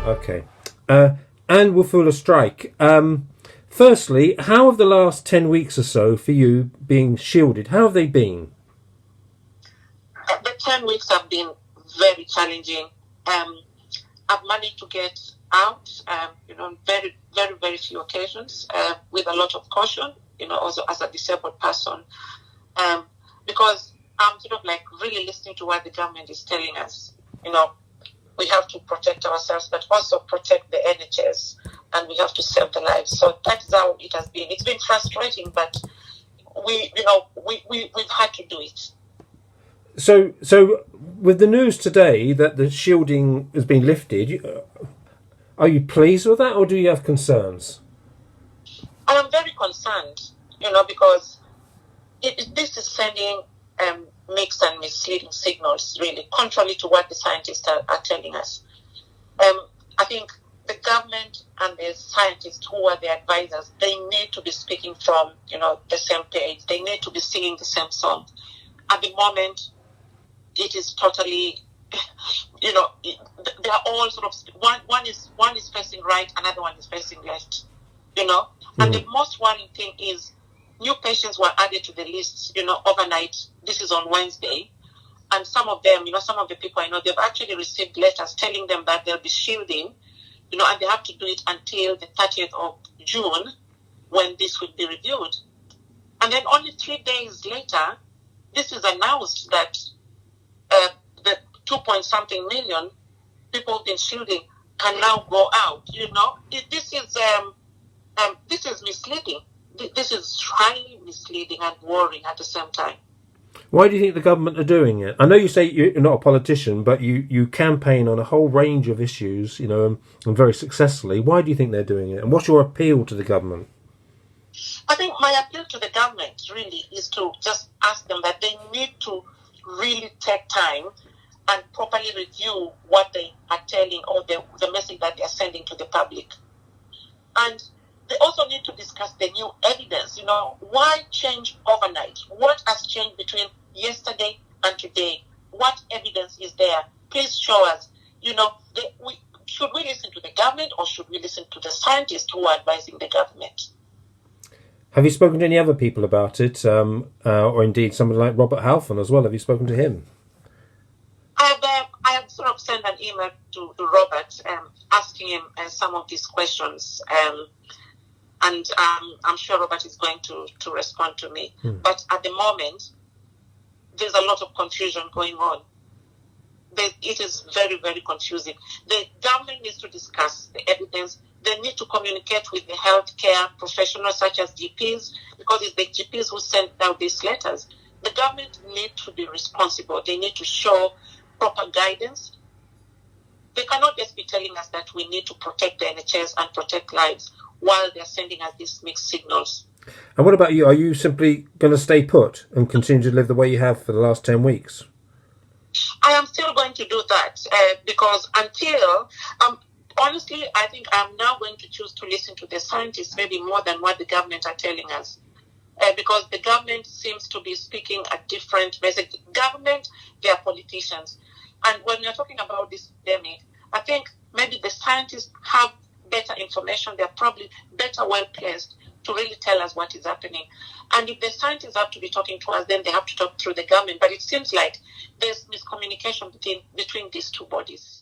Okay. Anne Wafula-Strike. Firstly, how have the last 10 weeks or so for you being shielded, how have they been? The 10 weeks have been very challenging. I've managed to get out, very, very, very few occasions, with a lot of caution, also as a disabled person, because I'm sort of like really listening to what the government is telling us. We have to protect ourselves, but also protect the NHS, and we have to save the lives. So that's how it has been. It's been frustrating, but we've had to do it. So with the news today that the shielding has been lifted, are you pleased with that, or do you have concerns? I am very concerned, because this is sending mixed and misleading signals, really, contrary to what the scientists are telling us. I think the government and the scientists who are the advisors, they need to be speaking from, the same page. They need to be singing the same song. At the moment, it is totally, they are all sort of, one is facing right, another one is facing left, And the most worrying thing is new patients were added to the lists, overnight. This is on Wednesday. And some of them, some of the people I know, they've actually received letters telling them that they'll be shielding, and they have to do it until the 30th of June when this will be reviewed. And then only 3 days later, this is announced that the 2-point-something million people who've been shielding can now go out. This is misleading. This is highly misleading and worrying at the same time. Why do you think the government are doing it? I know you say you're not a politician, but you campaign on a whole range of issues, and very successfully. Why do you think they're doing it? And what's your appeal to the government? I think my appeal to the government really is to just ask them that they need to really take time and properly review what they are telling, or the message that they are sending to the public. And they also need to discuss the new evidence. Why change overnight? What has changed between yesterday and today? What evidence is there? Please show us. Should we listen to the government, or should we listen to the scientists who are advising the government? Have you spoken to any other people about it, or indeed someone like Robert Halfon as well? Have you spoken to him? I have sort of sent an email to Robert, asking him some of these questions. And I'm sure Robert is going to respond to me. But at the moment, there's a lot of confusion going on. It is very, very confusing. The government needs to discuss the evidence. They need to communicate with the healthcare professionals such as GPs, because it's the GPs who send out these letters. The government needs to be responsible. They need to show proper guidance. They cannot just be telling us that we need to protect the NHS and protect lives while they're sending us these mixed signals. And what about you? Are you simply going to stay put and continue to live the way you have for the last 10 weeks? I am still going to do that because until, honestly, I think I'm now going to choose to listen to the scientists maybe more than what the government are telling us. Because the government seems to be speaking a different message. Government, they are politicians. And when you're talking about this pandemic, I think maybe the scientists have better information. They're probably better well placed to really tell us what is happening. And if the scientists have to be talking to us, then they have to talk through the government. But it seems like there's miscommunication between these two bodies.